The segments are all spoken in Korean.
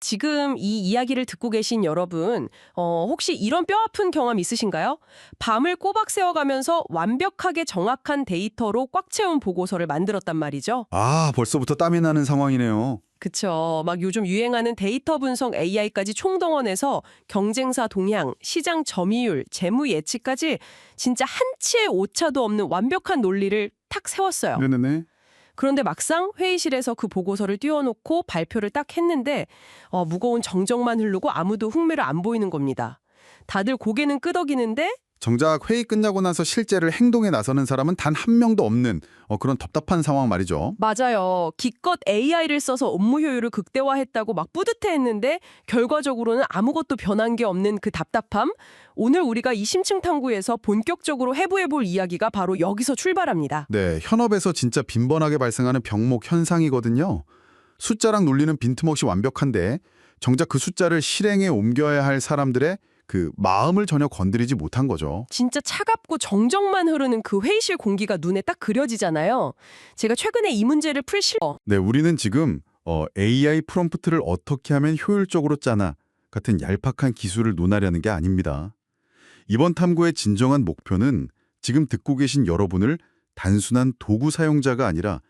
지금 이 이야기를 듣고 계신 여러분, 혹시 이런 뼈아픈 경험 있으신가요? 밤을 꼬박 새워가면서 완벽하게 정확한 데이터로 꽉 채운 보고서를 만들었단 말이죠. 아, 벌써부터 땀이 나는 상황이네요. 그쵸. 막 요즘 유행하는 데이터 분석 AI까지 총동원해서 경쟁사 동향, 시장 점유율, 재무 예측까지 진짜 한치의 오차도 없는 완벽한 논리를 탁 세웠어요. 네네네. 그런데 막상 회의실에서 그 보고서를 띄워놓고 발표를 딱 했는데 무거운 정적만 흐르고 아무도 흥미를 안 보이는 겁니다. 다들 고개는 끄덕이는데 정작 회의 끝나고 나서 실제를 행동에 나서는 사람은 단 한 명도 없는 그런 답답한 상황 말이죠. 맞아요. 기껏 AI를 써서 업무 효율을 극대화했다고 막 뿌듯해했는데 결과적으로는 아무것도 변한 게 없는 그 답답함. 오늘 우리가 이 심층 탐구에서 본격적으로 해부해볼 이야기가 바로 여기서 출발합니다. 네, 현업에서 진짜 빈번하게 발생하는 병목 현상이거든요. 숫자랑 논리는 빈틈없이 완벽한데 정작 그 숫자를 실행에 옮겨야 할 사람들의 그 마음을 전혀 건드리지 못한 거죠. 진짜 차갑고 정적만 흐르는 그 회의실 공기가 눈에 딱 그려지잖아요. 제가 최근에 이 문제를 네, 우리는 지금 AI 프롬프트를 어떻게 하면 효율적으로 짜나 같은 얄팍한 기술을 논하려는 게 아닙니다. 이번 탐구의 진정한 목표는 지금 듣고 계신 여러분을 단순한 도구 사용자가 아니라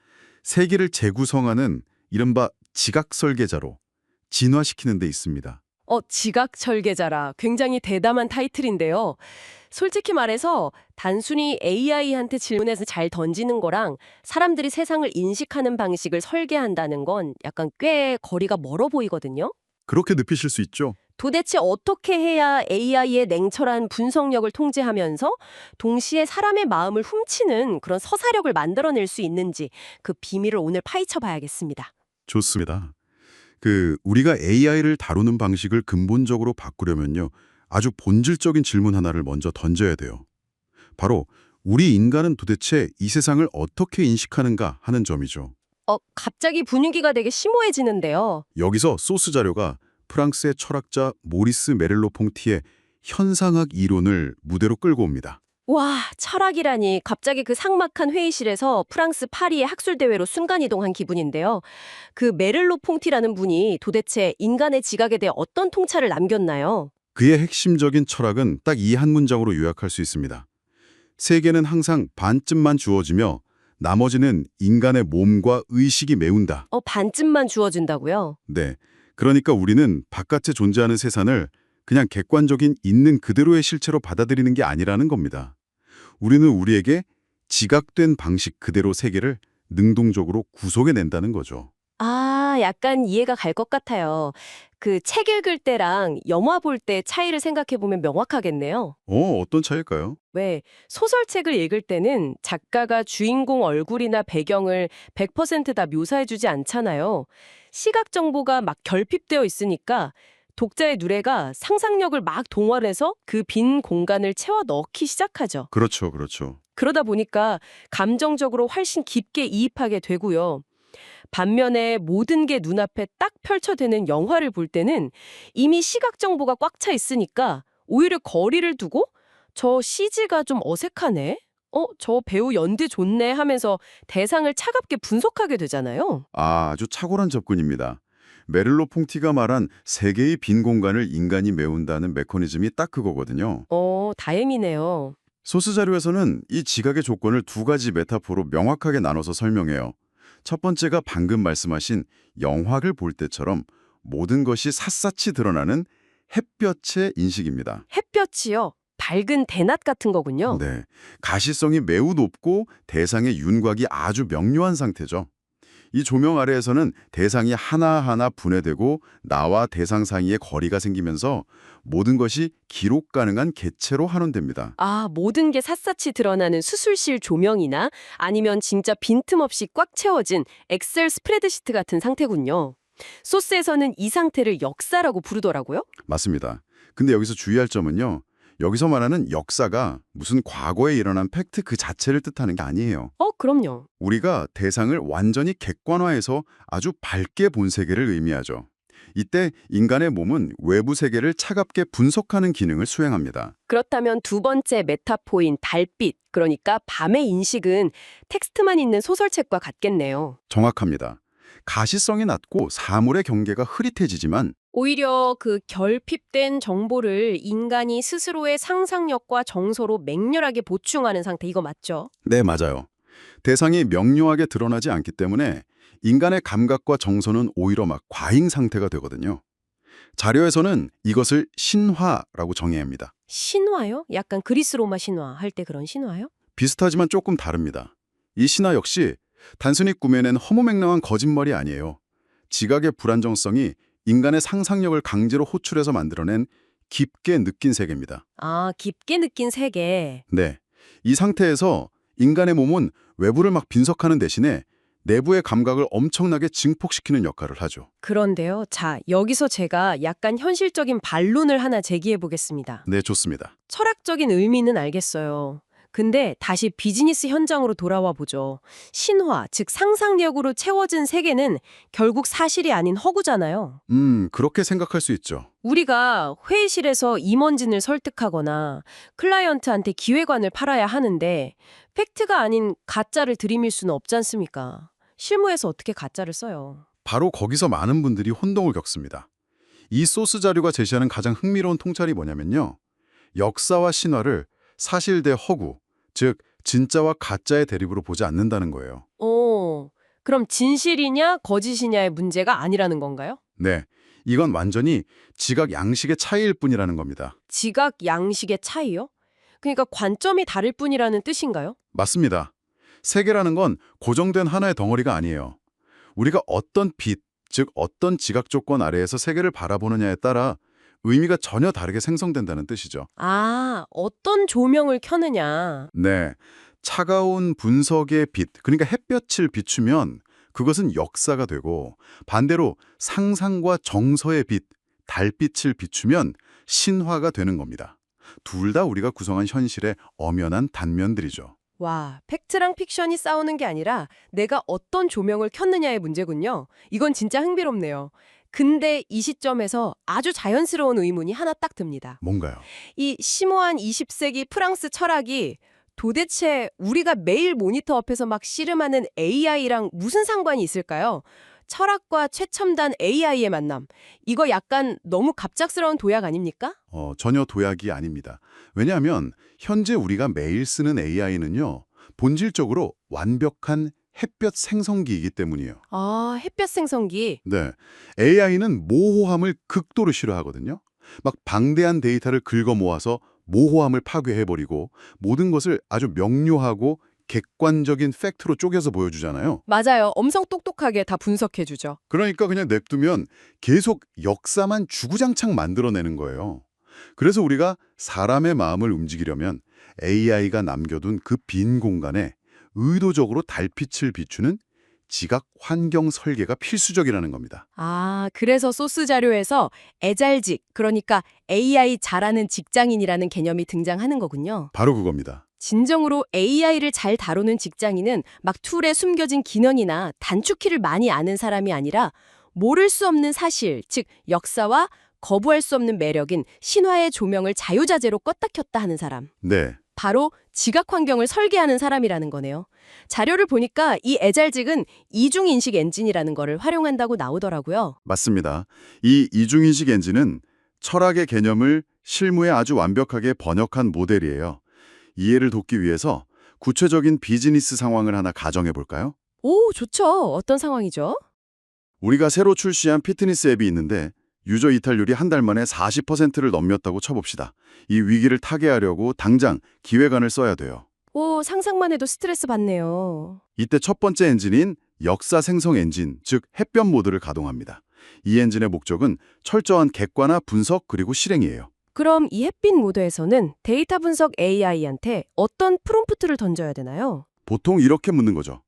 세계를 재구성하는 이른바 지각 설계자로 진화시키는 데 있습니다. 지각 설계자라 굉장히 대담한 타이틀인데요. 솔직히 말해서 단순히 AI한테 질문해서 잘 던지는 거랑 사람들이 세상을 인식하는 방식을 설계한다는 건 약간 꽤 거리가 멀어 보이거든요. 그렇게 느끼실 수 있죠? 도대체 어떻게 해야 AI의 냉철한 분석력을 통제하면서 동시에 사람의 마음을 훔치는 그런 서사력을 만들어낼 수 있는지 그 비밀을 오늘 파헤쳐 봐야겠습니다. 좋습니다. 우리가 AI를 다루는 방식을 근본적으로 바꾸려면요. 아주 본질적인 질문 하나를 먼저 던져야 돼요. 바로 우리 인간은 도대체 이 세상을 어떻게 인식하는가 하는 점이죠. 갑자기 분위기가 되게 심오해지는데요. 여기서 소스 자료가 프랑스의 철학자 모리스 메를로 퐁티의 현상학 이론을 무대로 끌고 옵니다. 와, 철학이라니 갑자기 그 삭막한 회의실에서 프랑스 파리의 학술대회로 순간이동한 기분인데요. 그 메를로 퐁티라는 분이 도대체 인간의 지각에 대해 어떤 통찰을 남겼나요? 그의 핵심적인 철학은 딱 이 한 문장으로 요약할 수 있습니다. 세계는 항상 반쯤만 주어지며 나머지는 인간의 몸과 의식이 메운다. 반쯤만 주어진다고요? 네, 그러니까 우리는 바깥에 존재하는 세상을 그냥 객관적인 있는 그대로의 실체로 받아들이는 게 아니라는 겁니다. 우리는 우리에게 지각된 방식 그대로 세계를 능동적으로 구속해낸다는 거죠. 아, 약간 이해가 갈 것 같아요. 그 책 읽을 때랑 영화 볼 때 차이를 생각해 보면 명확하겠네요. 어떤 차일까요? 왜 소설책을 읽을 때는 작가가 주인공 얼굴이나 배경을 100%다 묘사해주지 않잖아요. 시각 정보가 막 결핍되어 있으니까 독자의 누레가 상상력을 막 동원해서 그 빈 공간을 채워 넣기 시작하죠. 그렇죠, 그렇죠. 그러다 보니까 감정적으로 훨씬 깊게 이입하게 되고요. 반면에 모든 게 눈앞에 딱 펼쳐대는 영화를 볼 때는 이미 시각 정보가 꽉 차 있으니까 오히려 거리를 두고 저 CG가 좀 어색하네? 저 배우 연기 좋네 하면서 대상을 차갑게 분석하게 되잖아요. 아주 탁월한 접근입니다. 메를로 퐁티가 말한 세계의 빈 공간을 인간이 메운다는 메커니즘이 딱 그거거든요. 다행이네요. 소스 자료에서는 이 지각의 조건을 두 가지 메타포로 명확하게 나눠서 설명해요. 첫 번째가 방금 말씀하신 영화를 볼 때처럼 모든 것이 샅샅이 드러나는 햇볕의 인식입니다. 햇볕이요. 밝은 대낮 같은 거군요. 네, 가시성이 매우 높고 대상의 윤곽이 아주 명료한 상태죠. 이 조명 아래에서는 대상이 하나하나 분해되고 나와 대상 사이에 거리가 생기면서 모든 것이 기록 가능한 객체로 환원됩니다. 아, 모든 게 샅샅이 드러나는 수술실 조명이나 아니면 진짜 빈틈없이 꽉 채워진 엑셀 스프레드시트 같은 상태군요. 소스에서는 이 상태를 역사라고 부르더라고요. 맞습니다. 근데 여기서 주의할 점은요. 여기서 말하는 역사가 무슨 과거에 일어난 팩트 그 자체를 뜻하는 게 아니에요. 그럼요. 우리가 대상을 완전히 객관화해서 아주 밝게 본 세계를 의미하죠. 이때 인간의 몸은 외부 세계를 차갑게 분석하는 기능을 수행합니다. 그렇다면 두 번째 메타포인 달빛, 그러니까 밤의 인식은 텍스트만 있는 소설책과 같겠네요. 정확합니다. 가시성이 낮고 사물의 경계가 흐릿해지지만 오히려 그 결핍된 정보를 인간이 스스로의 상상력과 정서로 맹렬하게 보충하는 상태, 이거 맞죠? 네, 맞아요. 대상이 명료하게 드러나지 않기 때문에 인간의 감각과 정서는 오히려 막 과잉 상태가 되거든요. 자료에서는 이것을 신화라고 정의합니다. 신화요? 약간 그리스 로마 신화 할 때 그런 신화요? 비슷하지만 조금 다릅니다. 이 신화 역시 단순히 꾸며낸 허무맹랑한 거짓말이 아니에요. 지각의 불안정성이 인간의 상상력을 강제로 호출해서 만들어낸 깊게 느낀 세계입니다. 아, 깊게 느낀 세계. 네. 이 상태에서 인간의 몸은 외부를 막 분석하는 대신에 내부의 감각을 엄청나게 증폭시키는 역할을 하죠. 그런데요. 자, 여기서 제가 약간 현실적인 반론을 하나 제기해 보겠습니다. 네, 좋습니다. 철학적인 의미는 알겠어요. 근데 다시 비즈니스 현장으로 돌아와 보죠. 신화, 즉 상상력으로 채워진 세계는 결국 사실이 아닌 허구잖아요. 그렇게 생각할 수 있죠. 우리가 회의실에서 임원진을 설득하거나 클라이언트한테 기획안을 팔아야 하는데 팩트가 아닌 가짜를 들이밀 수는 없지 않습니까? 실무에서 어떻게 가짜를 써요? 바로 거기서 많은 분들이 혼동을 겪습니다. 이 소스 자료가 제시하는 가장 흥미로운 통찰이 뭐냐면요. 역사와 신화를 사실 대 허구, 즉 진짜와 가짜의 대립으로 보지 않는다는 거예요. 그럼 진실이냐 거짓이냐의 문제가 아니라는 건가요? 네, 이건 완전히 지각 양식의 차이일 뿐이라는 겁니다. 지각 양식의 차이요? 그러니까 관점이 다를 뿐이라는 뜻인가요? 맞습니다. 세계라는 건 고정된 하나의 덩어리가 아니에요. 우리가 어떤 빛, 즉 어떤 지각 조건 아래에서 세계를 바라보느냐에 따라 의미가 전혀 다르게 생성된다는 뜻이죠. 아, 어떤 조명을 켜느냐. 네, 차가운 분석의 빛, 그러니까 햇볕을 비추면 그것은 역사가 되고 반대로 상상과 정서의 빛, 달빛을 비추면 신화가 되는 겁니다. 둘 다 우리가 구성한 현실의 엄연한 단면들이죠. 와, 팩트랑 픽션이 싸우는 게 아니라 내가 어떤 조명을 켰느냐의 문제군요. 이건 진짜 흥미롭네요. 근데 이 시점에서 아주 자연스러운 의문이 하나 딱 듭니다. 뭔가요? 이 심오한 20세기 프랑스 철학이 도대체 우리가 매일 모니터 앞에서 막 씨름하는 AI랑 무슨 상관이 있을까요? 철학과 최첨단 AI의 만남. 이거 약간 너무 갑작스러운 도약 아닙니까? 전혀 도약이 아닙니다. 왜냐하면 현재 우리가 매일 쓰는 AI는요. 본질적으로 완벽한 햇볕 생성기이기 때문이에요. 아, 햇볕 생성기. 네, AI는 모호함을 극도로 싫어하거든요. 막 방대한 데이터를 긁어 모아서 모호함을 파괴해버리고 모든 것을 아주 명료하고 객관적인 팩트로 쪼개서 보여주잖아요. 맞아요. 엄청 똑똑하게 다 분석해주죠. 그러니까 그냥 냅두면 계속 역사만 주구장창 만들어내는 거예요. 그래서 우리가 사람의 마음을 움직이려면 AI가 남겨둔 그 빈 공간에 의도적으로 달빛을 비추는 지각 환경 설계가 필수적이라는 겁니다. 아, 그래서 소스 자료에서 애잘직, 그러니까 AI 잘하는 직장인이라는 개념이 등장하는 거군요. 바로 그겁니다. 진정으로 AI를 잘 다루는 직장인은 막 툴에 숨겨진 기능이나 단축키를 많이 아는 사람이 아니라 모를 수 없는 사실, 즉 역사와 거부할 수 없는 매력인 신화의 조명을 자유자재로 껐다 켰다 하는 사람. 네, 바로 지각 환경을 설계하는 사람이라는 거네요. 자료를 보니까 이 애잘직은 이중인식 엔진이라는 거를 활용한다고 나오더라고요. 맞습니다. 이 이중인식 엔진은 철학의 개념을 실무에 아주 완벽하게 번역한 모델이에요. 이해를 돕기 위해서 구체적인 비즈니스 상황을 하나 가정해 볼까요? 오, 좋죠. 어떤 상황이죠? 우리가 새로 출시한 피트니스 앱이 있는데 유저 이탈률이 한 달 만에 40%를 넘겼다고 쳐봅시다. 이 위기를 타개하려고 당장 기획안을 써야 돼요. 오, 상상만 해도 스트레스 받네요. 이때 첫 번째 엔진인 역사 생성 엔진, 즉 햇볕 모드를 가동합니다. 이 엔진의 목적은 철저한 객관화 분석 그리고 실행이에요. 그럼 이 햇빛 모드에서는 데이터 분석 AI한테 어떤 프롬프트를 던져야 되나요? 보통 이렇게 묻는 거죠.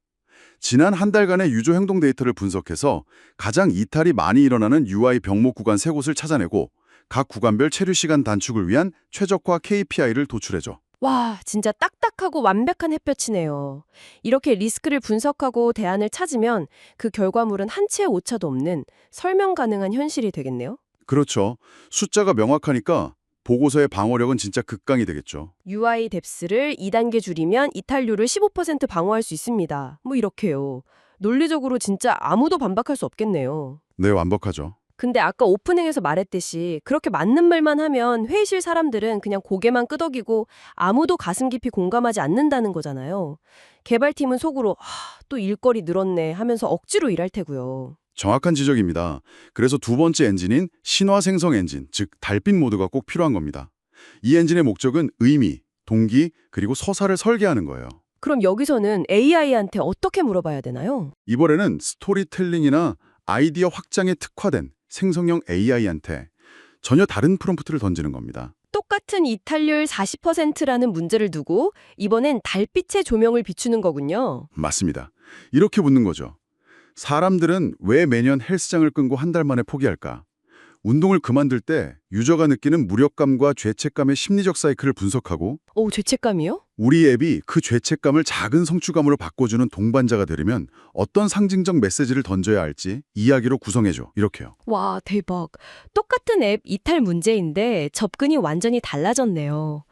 지난 한 달간의 유저 행동 데이터를 분석해서 가장 이탈이 많이 일어나는 UI 병목 구간 3곳을 찾아내고 각 구간별 체류 시간 단축을 위한 최적화 KPI를 도출해줘. 와, 진짜 딱딱하고 완벽한 햇볕이네요. 이렇게 리스크를 분석하고 대안을 찾으면 그 결과물은 한 치의 오차도 없는 설명 가능한 현실이 되겠네요. 그렇죠. 숫자가 명확하니까 보고서의 방어력은 진짜 극강이 되겠죠. UI 뎁스를 2단계 줄이면 이탈률을 15% 방어할 수 있습니다. 뭐 이렇게요. 논리적으로 진짜 아무도 반박할 수 없겠네요. 네, 완벽하죠. 근데 아까 오프닝에서 말했듯이 그렇게 맞는 말만 하면 회의실 사람들은 그냥 고개만 끄덕이고 아무도 가슴 깊이 공감하지 않는다는 거잖아요. 개발팀은 속으로 또 일거리 늘었네 하면서 억지로 일할 테고요. 정확한 지적입니다. 그래서 두 번째 엔진인 신화 생성 엔진, 즉 달빛 모드가 꼭 필요한 겁니다. 이 엔진의 목적은 의미, 동기, 그리고 서사를 설계하는 거예요. 그럼 여기서는 AI한테 어떻게 물어봐야 되나요? 이번에는 스토리텔링이나 아이디어 확장에 특화된 생성형 AI한테 전혀 다른 프롬프트를 던지는 겁니다. 똑같은 이탈률 40%라는 문제를 두고 이번엔 달빛의 조명을 비추는 거군요. 맞습니다. 이렇게 묻는 거죠. 사람들은 왜 매년 헬스장을 끊고 한 달 만에 포기할까? 운동을 그만둘 때 유저가 느끼는 무력감과 죄책감의 심리적 사이클을 분석하고 죄책감이요? 우리 앱이 그 죄책감을 작은 성취감으로 바꿔주는 동반자가 되려면 어떤 상징적 메시지를 던져야 할지 이야기로 구성해줘. 이렇게요. 와, 대박. 똑같은 앱 이탈 문제인데 접근이 완전히 달라졌네요.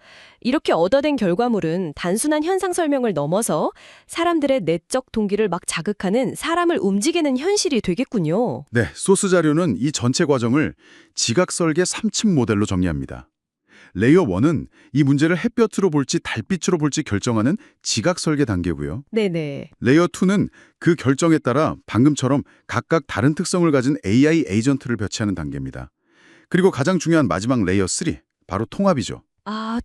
이렇게 얻어낸 결과물은 단순한 현상 설명을 넘어서 사람들의 내적 동기를 막 자극하는 사람을 움직이는 현실이 되겠군요. 네, 소스 자료는 이 전체 과정을 지각 설계 3층 모델로 정리합니다. 레이어 1은 이 문제를 햇볕으로 볼지 달빛으로 볼지 결정하는 지각 설계 단계고요. 네네. 레이어 2는 그 결정에 따라 방금처럼 각각 다른 특성을 가진 AI 에이전트를 배치하는 단계입니다. 그리고 가장 중요한 마지막 레이어 3, 바로 통합이죠.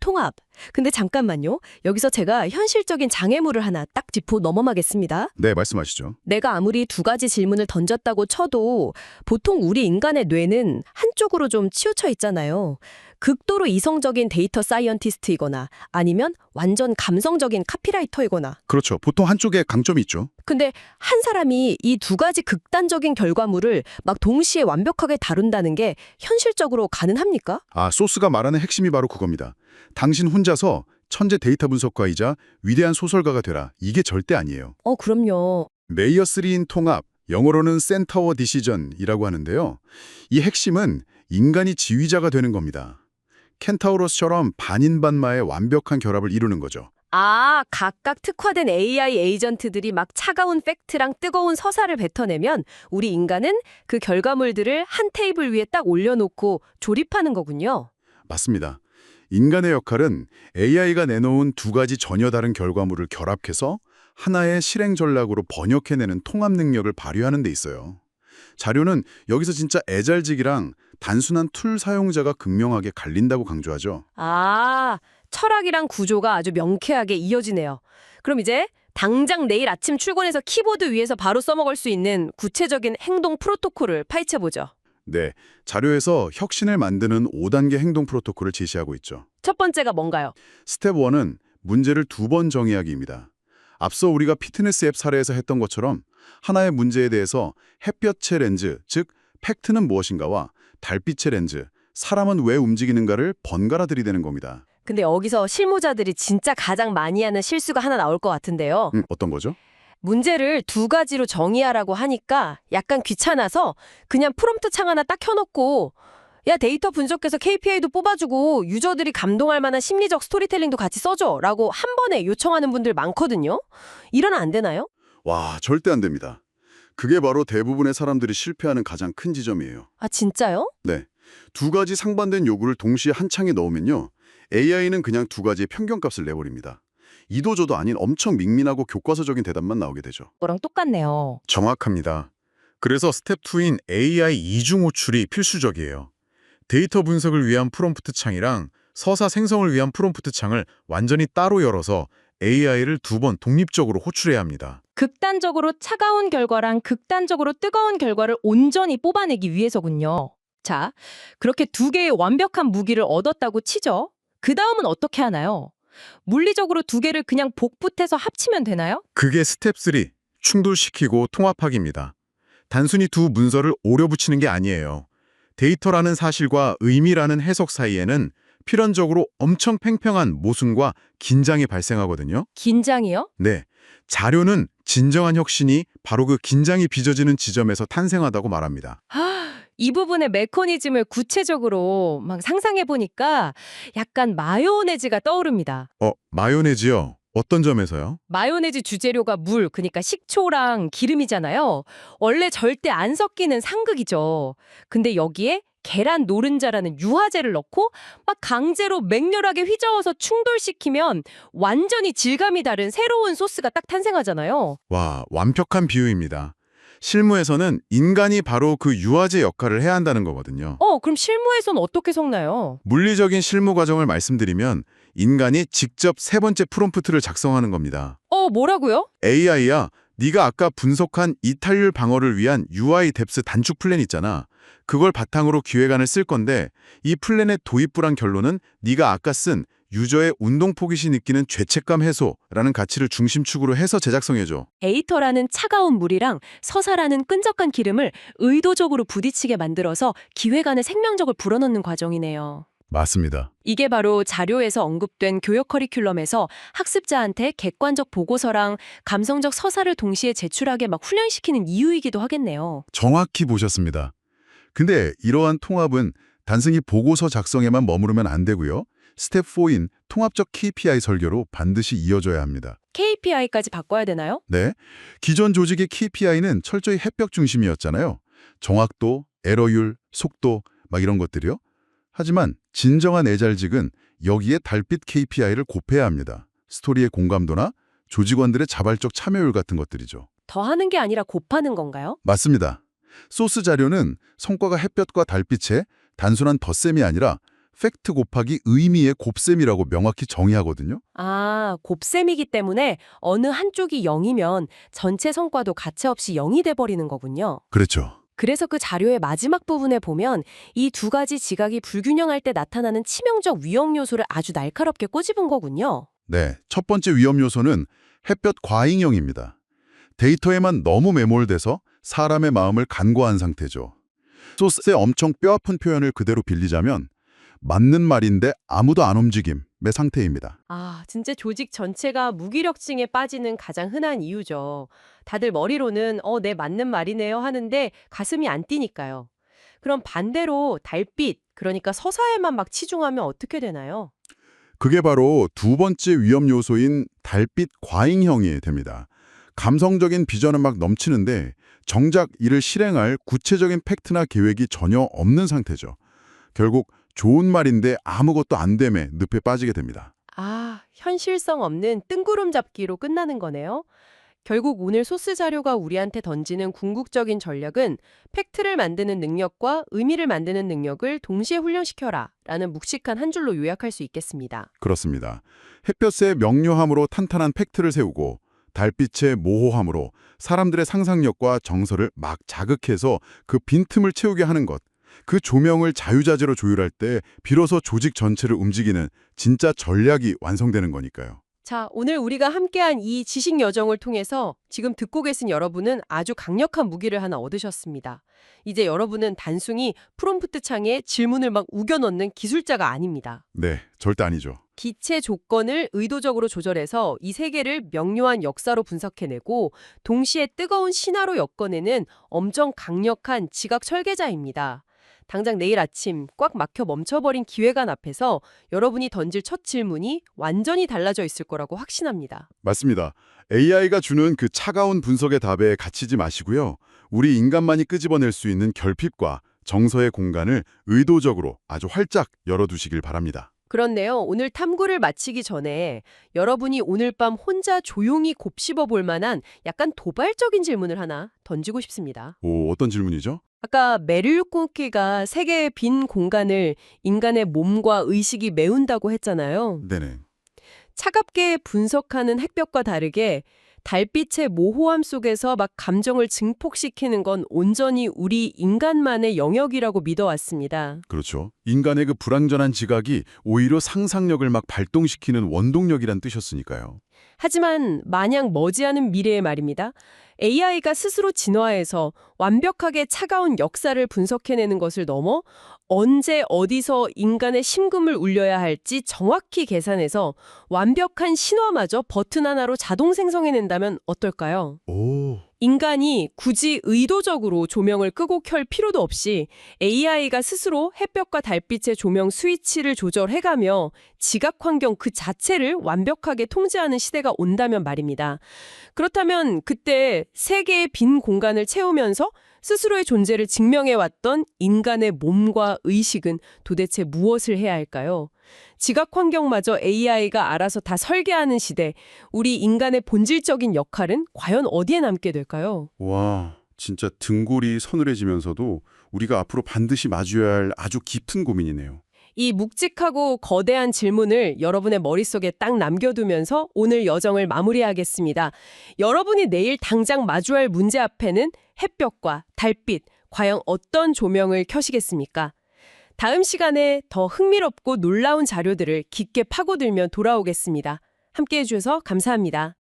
통합. 근데 잠깐만요. 여기서 제가 현실적인 장애물을 하나 딱 짚고 넘어가겠습니다. 네, 말씀하시죠. 내가 아무리 두 가지 질문을 던졌다고 쳐도 보통 우리 인간의 뇌는 한쪽으로 좀 치우쳐 있잖아요. 극도로 이성적인 데이터 사이언티스트이거나 아니면 완전 감성적인 카피라이터이거나. 그렇죠. 보통 한쪽에 강점이 있죠. 근데 한 사람이 이 두 가지 극단적인 결과물을 막 동시에 완벽하게 다룬다는 게 현실적으로 가능합니까? 소스가 말하는 핵심이 바로 그겁니다. 당신 혼자서 천재 데이터 분석가이자 위대한 소설가가 되라. 이게 절대 아니에요. 그럼요. 레이어 3인 통합, 영어로는 센터워 디시전이라고 하는데요. 이 핵심은 인간이 지휘자가 되는 겁니다. 켄타우로스처럼 반인반마의 완벽한 결합을 이루는 거죠. 각각 특화된 AI 에이전트들이 막 차가운 팩트랑 뜨거운 서사를 뱉어내면 우리 인간은 그 결과물들을 한 테이블 위에 딱 올려놓고 조립하는 거군요. 맞습니다. 인간의 역할은 AI가 내놓은 두 가지 전혀 다른 결과물을 결합해서 하나의 실행 전략으로 번역해내는 통합 능력을 발휘하는 데 있어요. 자료는 여기서 진짜 애잘지기랑 단순한 툴 사용자가 극명하게 갈린다고 강조하죠. 철학이랑 구조가 아주 명쾌하게 이어지네요. 그럼 이제 당장 내일 아침 출근해서 키보드 위에서 바로 써먹을 수 있는 구체적인 행동 프로토콜을 파헤쳐보죠. 네, 자료에서 혁신을 만드는 5단계 행동 프로토콜을 제시하고 있죠. 첫 번째가 뭔가요? 스텝 1은 문제를 2번 정의하기입니다. 앞서 우리가 피트니스 앱 사례에서 했던 것처럼 하나의 문제에 대해서 햇볕의 렌즈, 즉 팩트는 무엇인가와 달빛의 렌즈, 사람은 왜 움직이는가를 번갈아 들이대는 겁니다. 근데 여기서 실무자들이 진짜 가장 많이 하는 실수가 하나 나올 것 같은데요. 어떤 거죠? 문제를 두 가지로 정의하라고 하니까 약간 귀찮아서 그냥 프롬프트 창 하나 딱 켜놓고 야, 데이터 분석해서 KPI도 뽑아주고 유저들이 감동할 만한 심리적 스토리텔링도 같이 써줘 라고 한 번에 요청하는 분들 많거든요. 이러면 안 되나요? 와, 절대 안 됩니다. 그게 바로 대부분의 사람들이 실패하는 가장 큰 지점이에요. 진짜요? 네, 두 가지 상반된 요구를 동시에 한 창에 넣으면요. AI는 그냥 두 가지의 평균값을 내버립니다. 이도저도 아닌 엄청 밍밍하고 교과서적인 대답만 나오게 되죠. 그거랑 똑같네요. 정확합니다. 그래서 스텝 2인 AI 이중 호출이 필수적이에요. 데이터 분석을 위한 프롬프트 창이랑 서사 생성을 위한 프롬프트 창을 완전히 따로 열어서 AI를 두 번 독립적으로 호출해야 합니다. 극단적으로 차가운 결과랑 극단적으로 뜨거운 결과를 온전히 뽑아내기 위해서군요. 자, 그렇게 두 개의 완벽한 무기를 얻었다고 치죠. 그 다음은 어떻게 하나요? 물리적으로 두 개를 그냥 복붙해서 합치면 되나요? 그게 스텝 3, 충돌시키고 통합하기입니다. 단순히 두 문서를 오려 붙이는 게 아니에요. 데이터라는 사실과 의미라는 해석 사이에는 필연적으로 엄청 팽팽한 모순과 긴장이 발생하거든요. 긴장이요? 네, 자료는 진정한 혁신이 바로 그 긴장이 빚어지는 지점에서 탄생하다고 말합니다. 이 부분의 메커니즘을 구체적으로 막 상상해 보니까 약간 마요네즈가 떠오릅니다. 마요네즈요? 어떤 점에서요? 마요네즈 주재료가 물, 그러니까 식초랑 기름이잖아요. 원래 절대 안 섞이는 상극이죠. 근데 여기에 계란 노른자라는 유화제를 넣고 막 강제로 맹렬하게 휘저어서 충돌시키면 완전히 질감이 다른 새로운 소스가 딱 탄생하잖아요. 와, 완벽한 비유입니다. 실무에서는 인간이 바로 그 유화제 역할을 해야 한다는 거거든요. 그럼 실무에선 어떻게 섞나요? 물리적인 실무 과정을 말씀드리면 인간이 직접 세 번째 프롬프트를 작성하는 겁니다. 뭐라고요? AI야, 네가 아까 분석한 이탈률 방어를 위한 UI 뎁스 단축 플랜 있잖아. 그걸 바탕으로 기획안을 쓸 건데 이 플랜의 도입부란 결론은 네가 아까 쓴 유저의 운동포기시 느끼는 죄책감 해소라는 가치를 중심축으로 해서 제작성해줘. 에이터라는 차가운 물이랑 서사라는 끈적한 기름을 의도적으로 부딪히게 만들어서 기획안에 생명력을 불어넣는 과정이네요. 맞습니다. 이게 바로 자료에서 언급된 교역 커리큘럼에서 학습자한테 객관적 보고서랑 감성적 서사를 동시에 제출하게 막 훈련시키는 이유이기도 하겠네요. 정확히 보셨습니다. 근데 이러한 통합은 단순히 보고서 작성에만 머무르면 안 되고요. 스텝 4인 통합적 KPI 설계로 반드시 이어져야 합니다. KPI까지 바꿔야 되나요? 네, 기존 조직의 KPI는 철저히 햇벽 중심이었잖아요. 정확도, 에러율, 속도 막 이런 것들이요. 하지만 진정한 애잘직은 여기에 달빛 KPI를 곱해야 합니다. 스토리의 공감도나 조직원들의 자발적 참여율 같은 것들이죠. 더 하는 게 아니라 곱하는 건가요? 맞습니다. 소스 자료는 성과가 햇볕과 달빛의 단순한 덧셈이 아니라 팩트 곱하기 의미의 곱셈이라고 명확히 정의하거든요. 곱셈이기 때문에 어느 한쪽이 0이면 전체 성과도 가차없이 0이 돼버리는 거군요. 그렇죠. 그래서 그 자료의 마지막 부분에 보면 이 두 가지 지각이 불균형할 때 나타나는 치명적 위험 요소를 아주 날카롭게 꼬집은 거군요. 네, 첫 번째 위험 요소는 햇볕 과잉형입니다. 데이터에만 너무 매몰돼서 사람의 마음을 간과한 상태죠. 소스의 엄청 뼈아픈 표현을 그대로 빌리자면 맞는 말인데 아무도 안 움직임의 상태입니다. 진짜 조직 전체가 무기력증에 빠지는 가장 흔한 이유죠. 다들 머리로는 네, 맞는 말이네요 하는데 가슴이 안 뛰니까요. 그럼 반대로 달빛, 그러니까 서사에만 막 치중하면 어떻게 되나요? 그게 바로 두 번째 위험 요소인 달빛 과잉형이 됩니다. 감성적인 비전은 막 넘치는데 정작 이를 실행할 구체적인 팩트나 계획이 전혀 없는 상태죠. 결국 좋은 말인데 아무것도 안 됨에 늪에 빠지게 됩니다. 현실성 없는 뜬구름 잡기로 끝나는 거네요. 결국 오늘 소스 자료가 우리한테 던지는 궁극적인 전략은 팩트를 만드는 능력과 의미를 만드는 능력을 동시에 훈련시켜라 라는 묵직한 한 줄로 요약할 수 있겠습니다. 그렇습니다. 햇볕의 명료함으로 탄탄한 팩트를 세우고 달빛의 모호함으로 사람들의 상상력과 정서를 막 자극해서 그 빈틈을 채우게 하는 것. 그 조명을 자유자재로 조율할 때 비로소 조직 전체를 움직이는 진짜 전략이 완성되는 거니까요. 자, 오늘 우리가 함께한 이 지식 여정을 통해서 지금 듣고 계신 여러분은 아주 강력한 무기를 하나 얻으셨습니다. 이제 여러분은 단순히 프롬프트 창에 질문을 막 우겨 넣는 기술자가 아닙니다. 네, 절대 아니죠. 기체 조건을 의도적으로 조절해서 이 세계를 명료한 역사로 분석해내고 동시에 뜨거운 신화로 엮어내는 엄청 강력한 지각 설계자입니다. 당장 내일 아침 꽉 막혀 멈춰버린 기획안 앞에서 여러분이 던질 첫 질문이 완전히 달라져 있을 거라고 확신합니다. 맞습니다. AI가 주는 그 차가운 분석의 답에 갇히지 마시고요. 우리 인간만이 끄집어낼 수 있는 결핍과 정서의 공간을 의도적으로 아주 활짝 열어두시길 바랍니다. 그렇네요. 오늘 탐구를 마치기 전에 여러분이 오늘 밤 혼자 조용히 곱씹어 볼 만한 약간 도발적인 질문을 하나 던지고 싶습니다. 오, 어떤 질문이죠? 아까 메릴 쿠키가 세계의 빈 공간을 인간의 몸과 의식이 메운다고 했잖아요. 네네. 차갑게 분석하는 햇볕과 다르게 달빛의 모호함 속에서 막 감정을 증폭시키는 건 온전히 우리 인간만의 영역이라고 믿어왔습니다. 그렇죠. 인간의 그 불완전한 지각이 오히려 상상력을 막 발동시키는 원동력이란 뜻이었으니까요. 하지만 마냥 머지않은 미래의 말입니다. AI가 스스로 진화해서 완벽하게 차가운 역사를 분석해내는 것을 넘어 언제 어디서 인간의 심금을 울려야 할지 정확히 계산해서 완벽한 신화마저 버튼 하나로 자동 생성해낸다면 어떨까요? 오, 인간이 굳이 의도적으로 조명을 끄고 켤 필요도 없이 AI가 스스로 햇볕과 달빛의 조명 스위치를 조절해가며 지각 환경 그 자체를 완벽하게 통제하는 시대가 온다면 말입니다. 그렇다면 그때 세계의 빈 공간을 채우면서 스스로의 존재를 증명해왔던 인간의 몸과 의식은 도대체 무엇을 해야 할까요? 지각 환경마저 AI가 알아서 다 설계하는 시대, 우리 인간의 본질적인 역할은 과연 어디에 남게 될까요? 와, 진짜 등골이 서늘해지면서도 우리가 앞으로 반드시 마주해야 할 아주 깊은 고민이네요. 이 묵직하고 거대한 질문을 여러분의 머릿속에 딱 남겨두면서 오늘 여정을 마무리하겠습니다. 여러분이 내일 당장 마주할 문제 앞에는 햇볕과 달빛, 과연 어떤 조명을 켜시겠습니까? 다음 시간에 더 흥미롭고 놀라운 자료들을 깊게 파고들며 돌아오겠습니다. 함께해 주셔서 감사합니다.